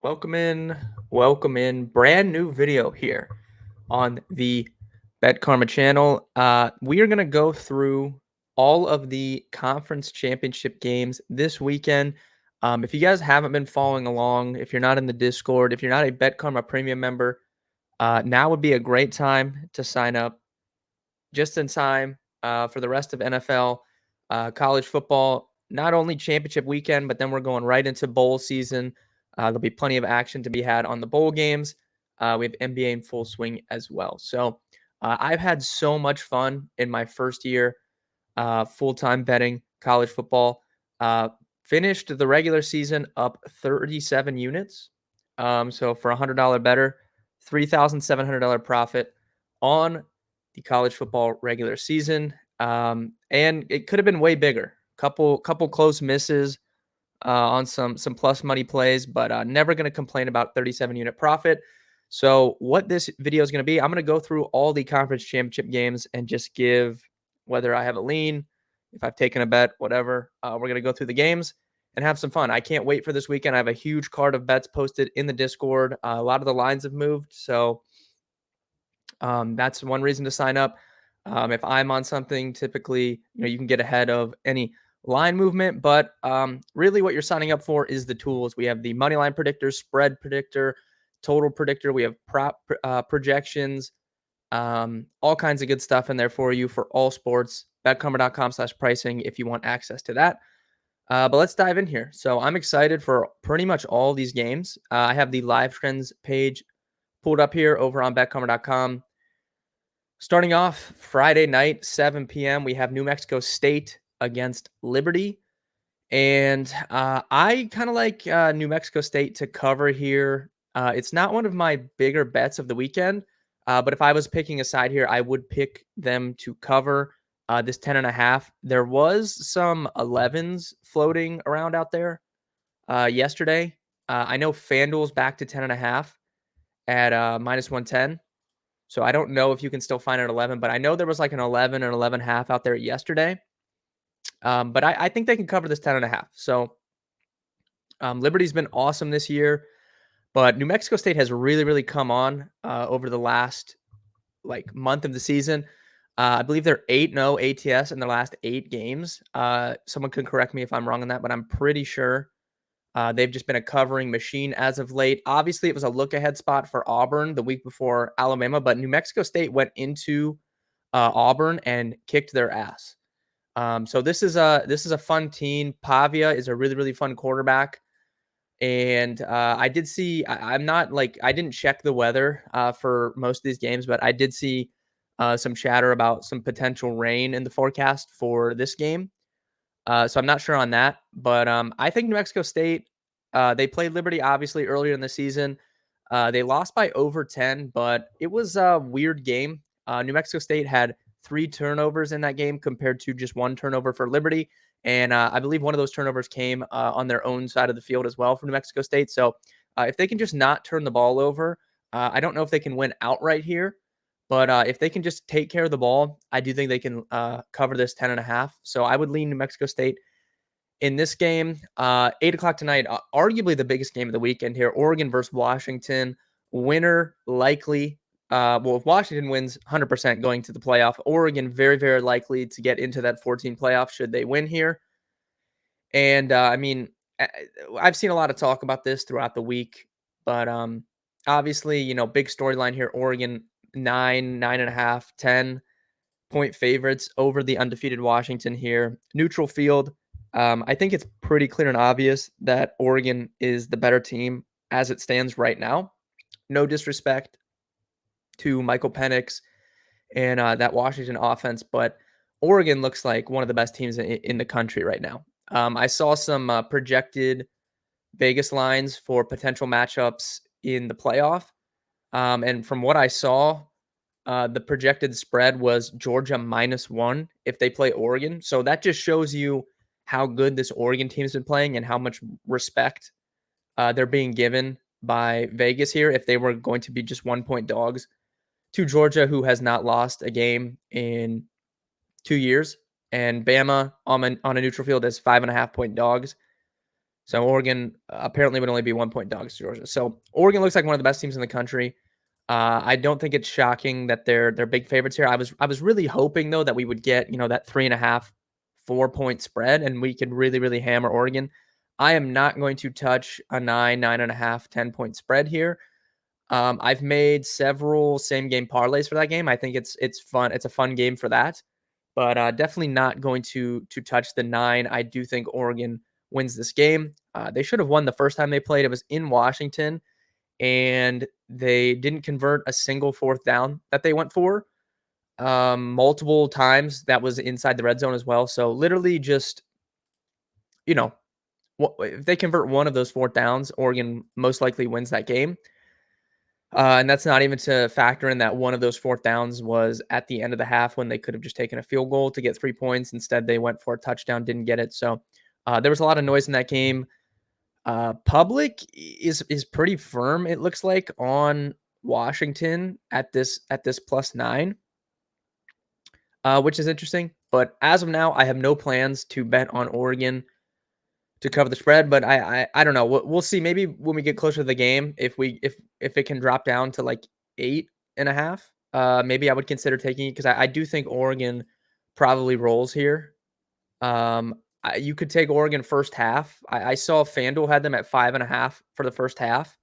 Welcome in, welcome in. Brand new video here on the Bet Karma channel. We are going to go through all of the conference championship games this weekend. If you guys haven't been following along, if you're not in the Discord, if you're not a Bet Karma premium member, now would be a great time to sign up just in time for the rest of NFL, college football, not only championship weekend, but then we're going right into bowl season. There'll be plenty of action to be had on the bowl games. We have NBA in full swing as well. So I've had so much fun in my first year full time betting college football. Uh, Finished the regular season up 37 units. So for $100 better, $3,700 profit on the college football regular season. And it could have been way bigger. Couple close misses on some plus money plays, but never going to complain about 37 unit profit. So what this video is going to be, I'm going to go through all the conference championship games and just give whether I have a lean, if I've taken a bet, whatever. We're going to go through the games and have some fun. I can't wait for this weekend. I have a huge card of bets posted in the Discord. A lot of the lines have moved, so that's one reason to sign up. If I'm on something, typically, you can get ahead of any line movement, but really what you're signing up for is the tools. We have the money line predictor, spread predictor, total predictor. We have prop projections, all kinds of good stuff in there for you for all sports. betcomer.com/pricing if you want access to that. But let's dive in here. So I'm excited for pretty much all these games. I have the live trends page pulled up here over on betcomer.com. Starting off Friday night, 7 p.m., we have New Mexico State against Liberty. And I kind of like New Mexico State to cover here. It's not one of my bigger bets of the weekend, but if I was picking a side here, I would pick them to cover this 10.5. There was some 11s floating around out there yesterday. I know FanDuel's back to 10.5 at minus 110. So I don't know if you can still find an 11, but I know there was like an 11 and 11.5 out there yesterday. But I think they can cover this 10.5. So Liberty's been awesome this year, but New Mexico State has really, really come on over the last month of the season. I believe they're 8-0 ATS in their last 8 games. Someone can correct me if I'm wrong on that, but I'm pretty sure they've just been a covering machine as of late. Obviously, it was a look-ahead spot for Auburn the week before Alabama, but New Mexico State went into Auburn and kicked their ass. So this is a fun team. Pavia is a really, really fun quarterback. And I did see, I'm not I didn't check the weather for most of these games, but I did see some chatter about some potential rain in the forecast for this game. So I'm not sure on that, but I think New Mexico State, they played Liberty obviously earlier in the season. They lost by over 10, but it was a weird game. New Mexico State had 3 turnovers in that game compared to just 1 turnover for Liberty. And I believe one of those turnovers came on their own side of the field as well for New Mexico State. So if they can just not turn the ball over, I don't know if they can win outright here. But if they can just take care of the ball, I do think they can cover this 10.5. So I would lean New Mexico State in this game. 8 o'clock tonight, arguably the biggest game of the weekend here. Oregon versus Washington. Winner likely. Well, if Washington wins, 100% going to the playoff. Oregon very, very likely to get into that 14 playoff should they win here. And I mean, I've seen a lot of talk about this throughout the week, but obviously, big storyline here. Oregon 9.5, 10-point favorites over the undefeated Washington here. Neutral field. I think it's pretty clear and obvious that Oregon is the better team as it stands right now. No disrespect to Michael Penix and that Washington offense, but Oregon looks like one of the best teams in the country right now. I saw some projected Vegas lines for potential matchups in the playoff. And from what I saw, the projected spread was Georgia -1 if they play Oregon. So that just shows you how good this Oregon team has been playing and how much respect they're being given by Vegas here if they were going to be just 1-point dogs to Georgia, who has not lost a game in 2 years, and Bama on a neutral field as 5.5-point dogs. So Oregon apparently would only be 1 point dogs to Georgia. So Oregon looks like one of the best teams in the country. I don't think it's shocking that they're big favorites here. I was really hoping though that we would get that 3.5, 4 point spread, and we could really hammer Oregon. I am not going to touch a 9.5, 10 point spread here. I've made several same game parlays for that game. I think it's fun. It's a fun game for that, but definitely not going to touch the 9. I do think Oregon wins this game. They should have won the first time they played. It was in Washington, and they didn't convert a single fourth down that they went for. Multiple times that was inside the red zone as well. So literally just, you know, if they convert one of those fourth downs, Oregon most likely wins that game. And that's not even to factor in that one of those fourth downs was at the end of the half when they could have just taken a field goal to get 3 points. Instead, they went for a touchdown, didn't get it. So there was a lot of noise in that game. Public is pretty firm, it looks like, on Washington at this +9, which is interesting. But as of now, I have no plans to bet on Oregon to cover the spread. But I don't know. We'll see. Maybe when we get closer to the game, if it can drop down to like 8.5, maybe I would consider taking it because I do think Oregon probably rolls here. You could take Oregon first half. I saw FanDuel had them at 5.5 for the first half.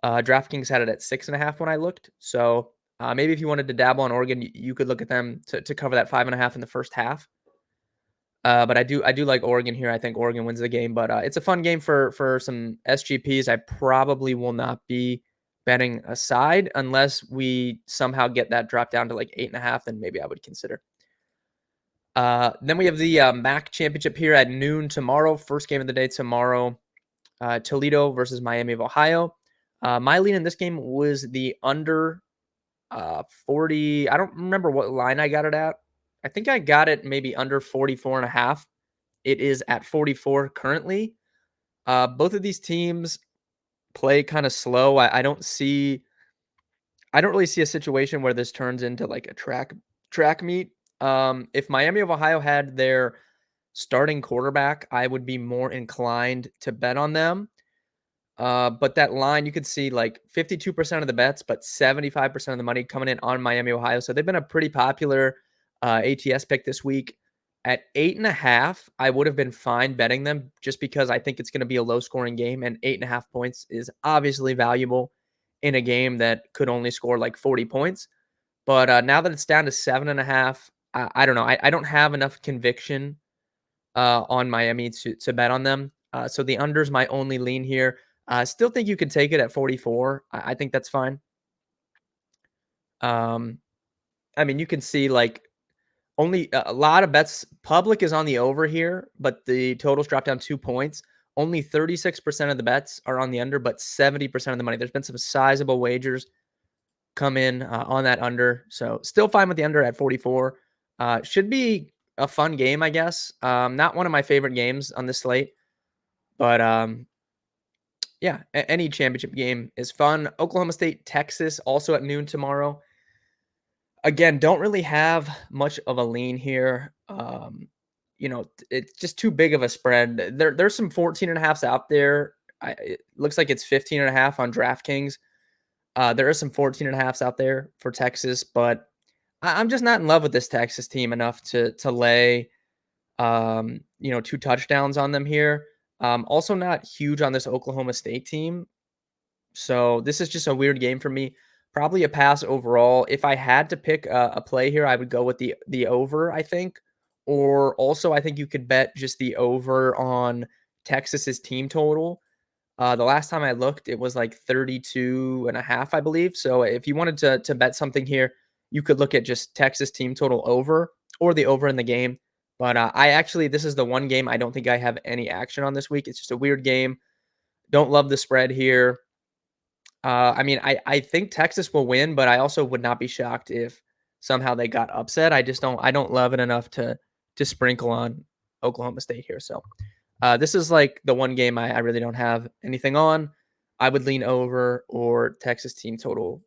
DraftKings had it at 6.5 when I looked. So maybe if you wanted to dabble on Oregon, you could look at them to cover that 5.5 in the first half. But I do like Oregon here. I think Oregon wins the game, but it's a fun game for some SGPs. I probably will not be betting aside unless we somehow get that drop down to like 8.5. Then maybe I would consider. Then we have the MAC championship here at noon tomorrow. First game of the day tomorrow. Toledo versus Miami of Ohio. My lead in this game was the under 40. I don't remember what line I got it at. I think I got it maybe under 44.5. It is at 44 currently. Both of these teams play kind of slow. I don't really see a situation where this turns into like a track meet. If Miami of Ohio had their starting quarterback, I would be more inclined to bet on them. But that line, you could see like 52% of the bets, but 75% of the money coming in on Miami, Ohio. So they've been a pretty popular ATS pick this week. At 8.5, I would have been fine betting them just because I think it's going to be a low scoring game, and 8.5 points is obviously valuable in a game that could only score like 40 points. But now that it's down to 7.5, I don't know. I don't have enough conviction on Miami to bet on them. So the under is my only lean here. I still think you could take it at 44. I think that's fine. I mean, you can see like only a lot of bets. Public is on the over here, but the totals drop down 2 points. Only 36% of the bets are on the under, but 70% of the money. There's been some sizable wagers come in on that under. So still fine with the under at 44. Should be a fun game, I guess. Not one of my favorite games on this slate, but yeah, any championship game is fun. Oklahoma State, Texas, also at noon tomorrow. Again, don't really have much of a lean here. It's just too big of a spread. There's some 14.5s out there. It looks like it's 15.5 on DraftKings. There are some 14.5s out there for Texas, but I'm just not in love with this Texas team enough to lay, 2 touchdowns on them here. Also not huge on this Oklahoma State team. So this is just a weird game for me. Probably a pass overall. If I had to pick a play here, I would go with the over, I think. Or also, I think you could bet just the over on Texas's team total. The last time I looked, it was like 32.5, I believe. So if you wanted to bet something here, you could look at just Texas team total over or the over in the game. But this is the one game I don't think I have any action on this week. It's just a weird game. Don't love the spread here. I mean, I think Texas will win, but I also would not be shocked if somehow they got upset. I don't love it enough to sprinkle on Oklahoma State here. So this is like the one game I really don't have anything on. I would lean over or Texas team total.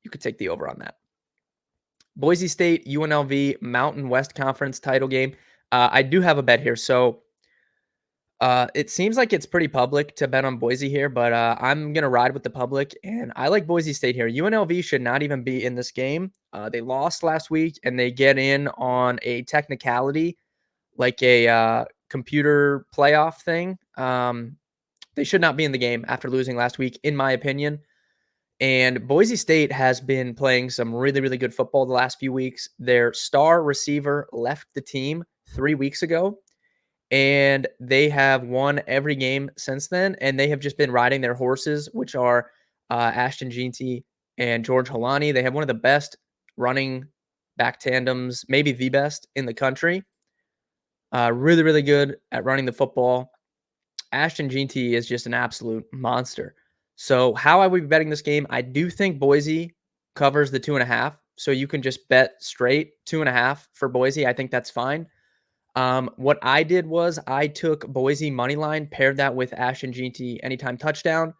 You could take the over on that. Boise State, UNLV, Mountain West Conference title game. I do have a bet here. So It seems like it's pretty public to bet on Boise here, but I'm gonna ride with the public, and I like Boise State here. UNLV should not even be in this game. They lost last week, and they get in on a technicality, like a computer playoff thing. They should not be in the game after losing last week, in my opinion. And Boise State has been playing some really, really good football the last few weeks. Their star receiver left the team 3 weeks ago, and they have won every game since then. And they have just been riding their horses, which are Ashton Jeanty and George Holani. They have one of the best running back tandems, maybe the best in the country. Really, really good at running the football. Ashton Jeanty is just an absolute monster. So how I would be betting this game, I do think Boise covers the 2.5. So you can just bet straight 2.5 for Boise. I think that's fine. What I did was I took Boise money line, paired that with Ashton Jeanty anytime touchdown,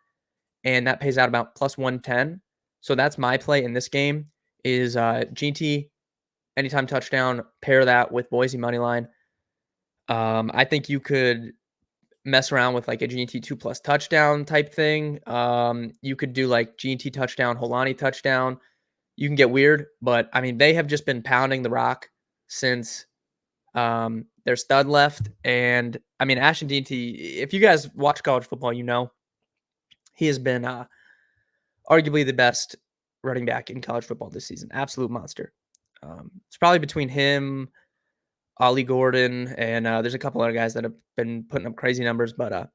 and that pays out about plus 110. So that's my play in this game is Jeanty anytime touchdown, pair that with Boise money line. I think you could mess around with like a GNT 2+ touchdown type thing. You could do like GNT touchdown, Holani touchdown. You can get weird, but I mean, they have just been pounding the rock since their stud left. And I mean, Ashton GNT, if you guys watch college football, you know, he has been arguably the best running back in college football this season. Absolute monster. It's probably between him, Ollie Gordon, and there's a couple other guys that have been putting up crazy numbers, but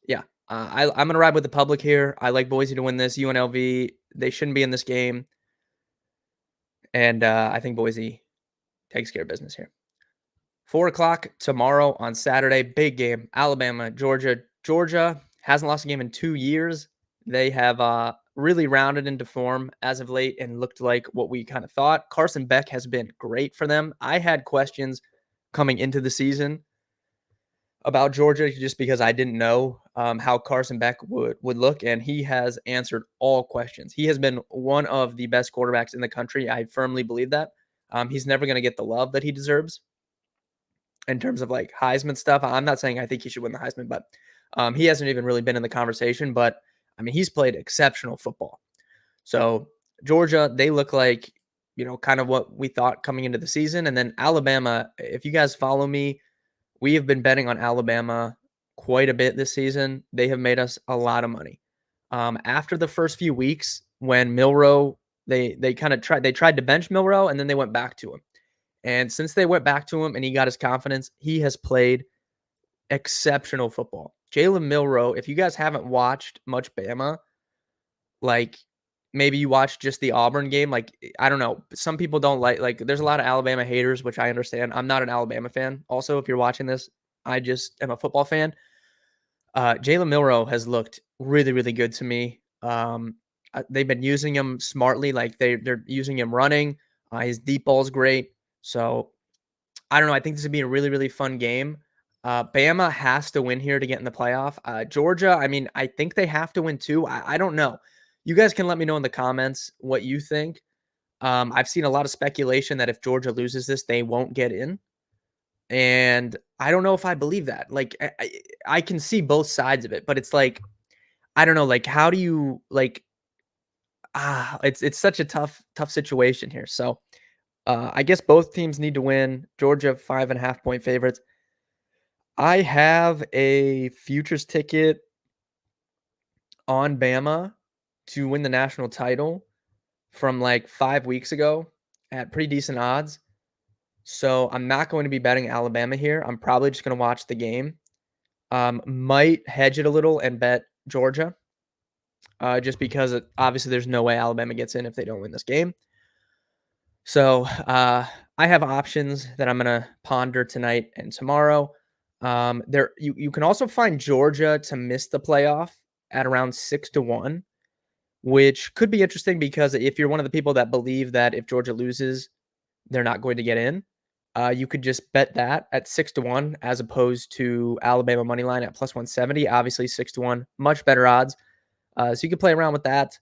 yeah, I'm gonna ride with the public here. I like Boise to win this. UNLV, they shouldn't be in this game, and I think Boise takes care of business here. 4 o'clock tomorrow on Saturday, big game. Alabama, Georgia. Georgia hasn't lost a game in 2 years. They have really rounded into form as of late and looked like what we kind of thought. Carson Beck has been great for them. I had questions coming into the season about Georgia just because I didn't know how Carson Beck would look, and he has answered all questions. He has been one of the best quarterbacks in the country. I firmly believe that. He's never going to get the love that he deserves in terms of like Heisman stuff. I'm not saying I think he should win the Heisman, but he hasn't even really been in the conversation. But I mean, he's played exceptional football. So Georgia, they look like, you know, kind of what we thought coming into the season. And then Alabama, if you guys follow me, we have been betting on Alabama quite a bit this season. They have made us a lot of money. After the first few weeks, when Milroe, they kind of tried to bench Milroe, and then they went back to him. And since they went back to him and he got his confidence, he has played exceptional football. Jalen Milroe, if you guys haven't watched much Bama, like maybe you watched just the Auburn game, like I don't know, some people don't like there's a lot of Alabama haters, which I understand. I'm not an Alabama fan. Also, if you're watching this, I just am a football fan. Jalen Milroe has looked really, really good to me. They've been using him smartly, like they're using him running. His deep ball's great. So I don't know. I think this would be a really, really fun game. Bama has to win here to get in the playoff. Georgia, I mean, I think they have to win too. I don't know. You guys can let me know in the comments what you think. I've seen a lot of speculation that if Georgia loses this, they won't get in. And I don't know if I believe that. Like, I can see both sides of it, but it's like, I don't know. Like, how do you like? It's such a tough situation here. So I guess both teams need to win. Georgia 5.5 point favorites. I have a futures ticket on Bama to win the national title from like 5 weeks ago at pretty decent odds. So I'm not going to be betting Alabama here. I'm probably just going to watch the game. Might hedge it a little and bet Georgia, just because obviously there's no way Alabama gets in if they don't win this game. So I have options that I'm going to ponder tonight and tomorrow. You can also find Georgia to miss the playoff at around 6-1, which could be interesting because if you're one of the people that believe that if Georgia loses, they're not going to get in, you could just bet that at 6-1 as opposed to Alabama money line at plus 170. Obviously, 6-1, much better odds. So you could play around with that.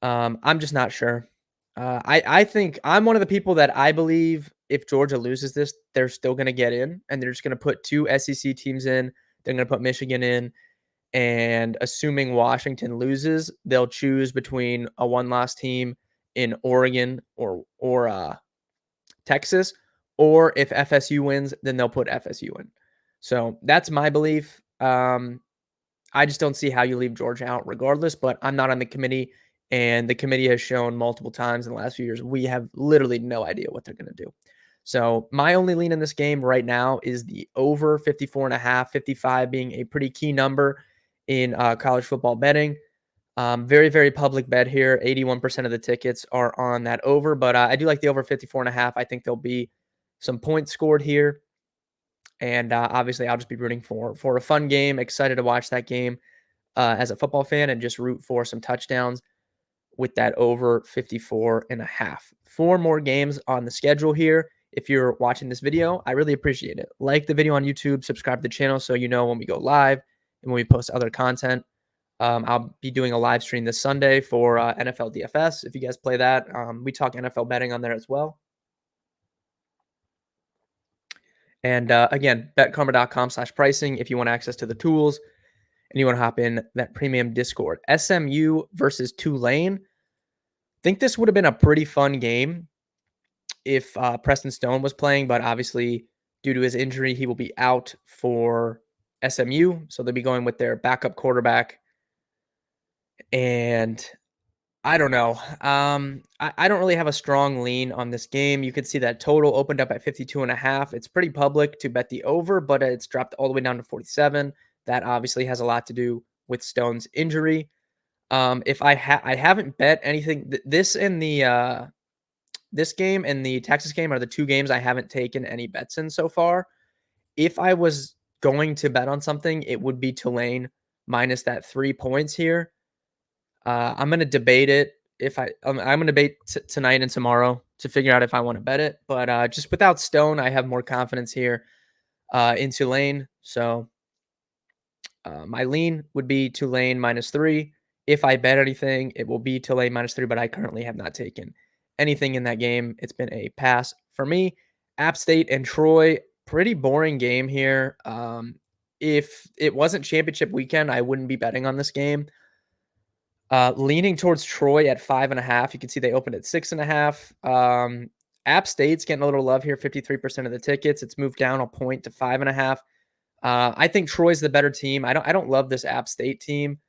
I'm just not sure. I think I'm one of the people that I believe if Georgia loses this, they're still going to get in, and they're just going to put two SEC teams in. They're going to put Michigan in, and assuming Washington loses, they'll choose between a one-loss team in Oregon or Texas, or if FSU wins, then they'll put FSU in. So that's my belief. I just don't see how you leave Georgia out regardless, but I'm not on the committee, and the committee has shown multiple times in the last few years we have literally no idea what they're going to do. So my only lean in this game right now is the over 54.5, 55 being a pretty key number in college football betting. Very, very public bet here. 81% of the tickets are on that over, but I do like the over 54.5. I think there'll be some points scored here. And obviously, I'll just be rooting for a fun game. Excited to watch that game as a football fan and just root for some touchdowns with that over 54.5. Four more games on the schedule here. If you're watching this video, I really appreciate it. Like the video on YouTube, subscribe to the channel so you know when we go live and when we post other content. I'll be doing a live stream this Sunday for NFL DFS. If you guys play that, we talk NFL betting on there as well. And again, betkarma.com/pricing if you want access to the tools and you want to hop in that premium Discord. SMU versus Tulane. Think this would have been a pretty fun game if Preston Stone was playing, but obviously due to his injury, he will be out for SMU. So they'll be going with their backup quarterback. And I don't know. I don't really have a strong lean on this game. You could see that total opened up at 52.5. It's pretty public to bet the over, but it's dropped all the way down to 47. That obviously has a lot to do with Stone's injury. If I haven't bet anything, this and the this game and the Texas game are the two games I haven't taken any bets in so far. If I was going to bet on something, it would be Tulane minus that 3 points here. I'm going to debate it. I'm going to debate tonight and tomorrow to figure out if I want to bet it. But just without Stone, I have more confidence here in Tulane. So my lean would be Tulane -3. If I bet anything, it will be Tulane -3, but I currently have not taken anything in that game. It's been a pass for me. App State and Troy, pretty boring game here. If it wasn't championship weekend, I wouldn't be betting on this game. Leaning towards Troy at 5.5. You can see they opened at 6.5. App State's getting a little love here, 53% of the tickets. It's moved down a point to 5.5. I think Troy's the better team. I don't love this App State team.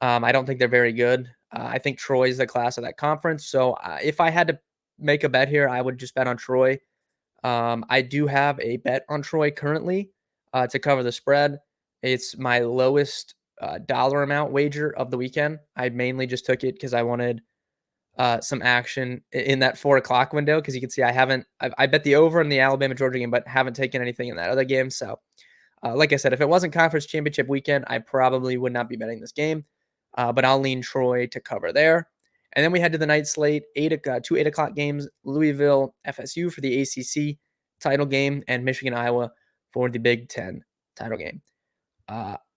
I don't think they're very good. I think Troy's the class of that conference. So if I had to make a bet here, I would just bet on Troy. I do have a bet on Troy currently to cover the spread. It's my lowest dollar amount wager of the weekend. I mainly just took it because I wanted some action in that 4 o'clock window because you can see I bet the over in the Alabama Georgia game, but haven't taken anything in that other game. So like I said, if it wasn't conference championship weekend, I probably would not be betting this game. But I'll lean Troy to cover there. And then we head to the night slate, 2 8 o'clock games, Louisville, FSU for the ACC title game, and Michigan, Iowa for the Big Ten title game.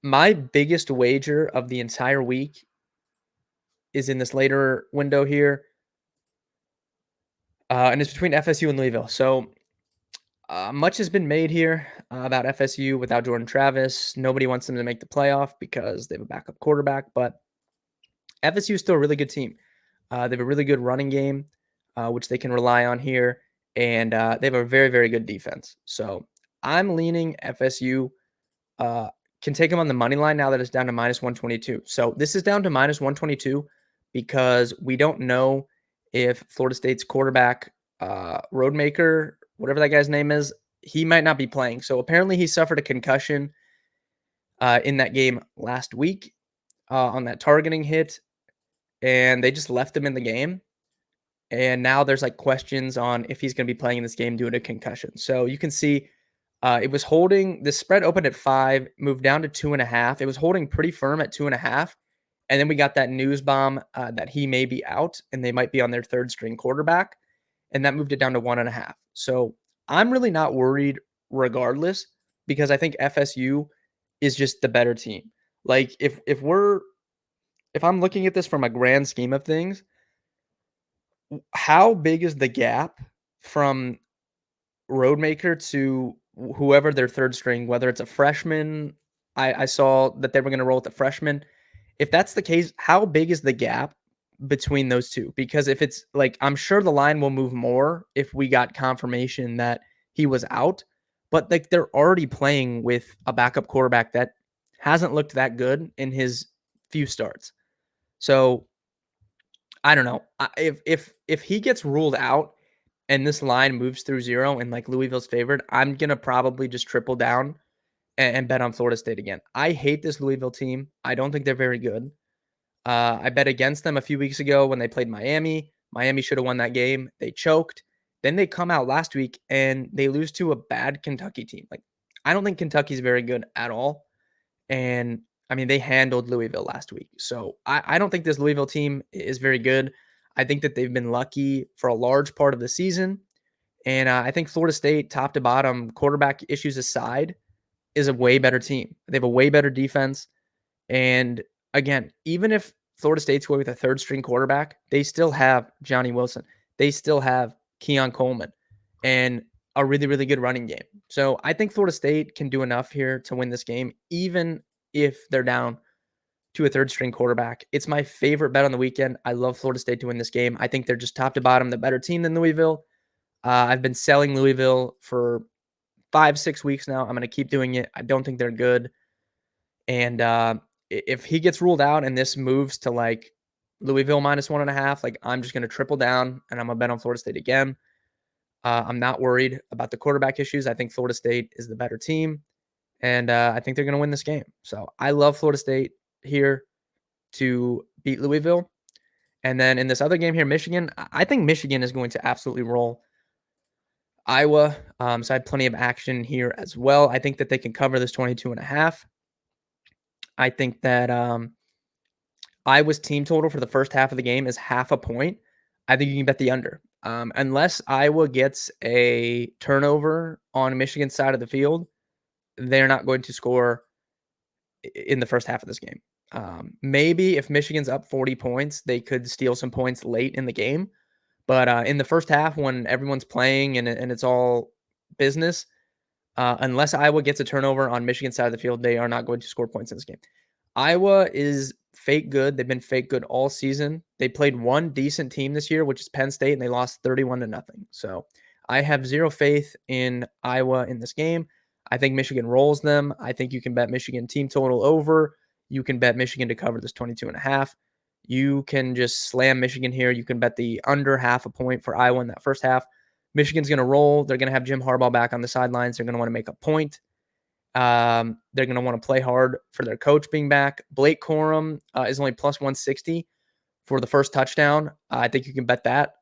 My biggest wager of the entire week is in this later window here. And it's between FSU and Louisville. So much has been made here about FSU without Jordan Travis. Nobody wants them to make the playoff because they have a backup quarterback, but FSU is still a really good team. They have a really good running game, which they can rely on here, and they have a very, very good defense. So I'm leaning FSU. Can take them on the money line now that it's down to -122. So this is down to -122 because we don't know if Florida State's quarterback, Roadmaker, whatever that guy's name is, he might not be playing. So apparently he suffered a concussion in that game last week on that targeting hit, and they just left him in the game. And now there's like questions on if he's going to be playing in this game due to concussion. So you can see it was holding. The spread opened at 5, moved down to 2.5. It was holding pretty firm at 2.5. And then we got that news bomb that he may be out and they might be on their third string quarterback. And that moved it down to 1.5. So I'm really not worried regardless because I think FSU is just the better team. Like if I'm looking at this from a grand scheme of things, how big is the gap from Roadmaker to whoever their third string, whether it's a freshman I saw that they were going to roll with the freshman. If that's the case, how big is the gap between those two? Because if it's like, I'm sure the line will move more if we got confirmation that he was out, but like they're already playing with a backup quarterback that hasn't looked that good in his few starts. So I don't know. If he gets ruled out and this line moves through 0 and like Louisville's favored, I'm gonna probably just triple down and bet on Florida State again. I hate this Louisville team. I don't think they're very good. I bet against them a few weeks ago when they played Miami. Miami should have won that game. They choked. Then they come out last week and they lose to a bad Kentucky team. Like, I don't think Kentucky's very good at all. And I mean, they handled Louisville last week. So I don't think this Louisville team is very good. I think that they've been lucky for a large part of the season. And I think Florida State, top to bottom, quarterback issues aside, is a way better team. They have a way better defense. And again, even if Florida State's going with a third string quarterback, they still have Johnny Wilson. They still have Keon Coleman and a really, really good running game. So I think Florida State can do enough here to win this game, even if they're down to a third string quarterback. It's my favorite bet on the weekend. I love Florida State to win this game. I think they're just top to bottom, the better team than Louisville. I've been selling Louisville for 5-6 weeks now. I'm going to keep doing it. I don't think they're good. And if he gets ruled out and this moves to like Louisville -1.5, like I'm just going to triple down and I'm going to bet on Florida State again. I'm not worried about the quarterback issues. I think Florida State is the better team, and I think they're going to win this game. So I love Florida State here to beat Louisville. And then in this other game here, Michigan, I think Michigan is going to absolutely roll Iowa. So I had plenty of action here as well. I think that they can cover this 22.5. I think that Iowa's team total for the first half of the game is 0.5 point. I think you can bet the under. Unless Iowa gets a turnover on Michigan's side of the field, they're not going to score in the first half of this game. Maybe if Michigan's up 40 points, they could steal some points late in the game. But in the first half, when everyone's playing and it's all business, unless Iowa gets a turnover on Michigan's side of the field, they are not going to score points in this game. Iowa is fake good. They've been fake good all season. They played one decent team this year, which is Penn State, and they lost 31-0. So I have zero faith in Iowa in this game. I think Michigan rolls them. I think you can bet Michigan team total over. You can bet Michigan to cover this 22.5. You can just slam Michigan here. You can bet the under 0.5 point for Iowa in that first half. Michigan's going to roll. They're going to have Jim Harbaugh back on the sidelines. They're going to want to make a point. They're going to want to play hard for their coach being back. Blake Corum is only plus 160 for the first touchdown. I think you can bet that.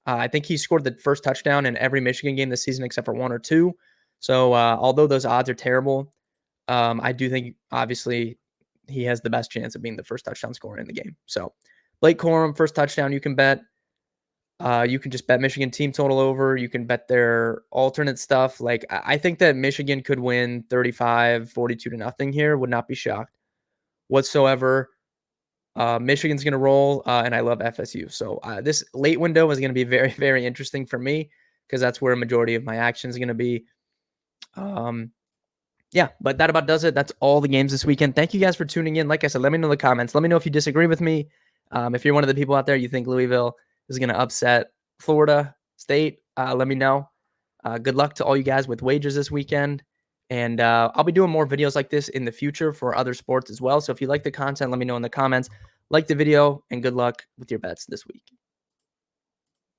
I think he scored the first touchdown in every Michigan game this season except for 1 or 2. So although those odds are terrible, I do think obviously he has the best chance of being the first touchdown scorer in the game. So Blake Corum, first touchdown, you can bet. You can just bet Michigan team total over. You can bet their alternate stuff. Like I think that Michigan could win 35-42-0 here. Would not be shocked whatsoever. Michigan's going to roll, and I love FSU. So this late window is going to be very, very interesting for me because that's where a majority of my action is going to be. Yeah, but that about does it. That's all the games this weekend. Thank you guys for tuning in. Like I said, let me know in the comments. Let me know if you disagree with me. If you're one of the people out there, you think Louisville is going to upset Florida State, let me know. Good luck to all you guys with wagers this weekend. And I'll be doing more videos like this in the future for other sports as well. So if you like the content, let me know in the comments. Like the video, and good luck with your bets this week.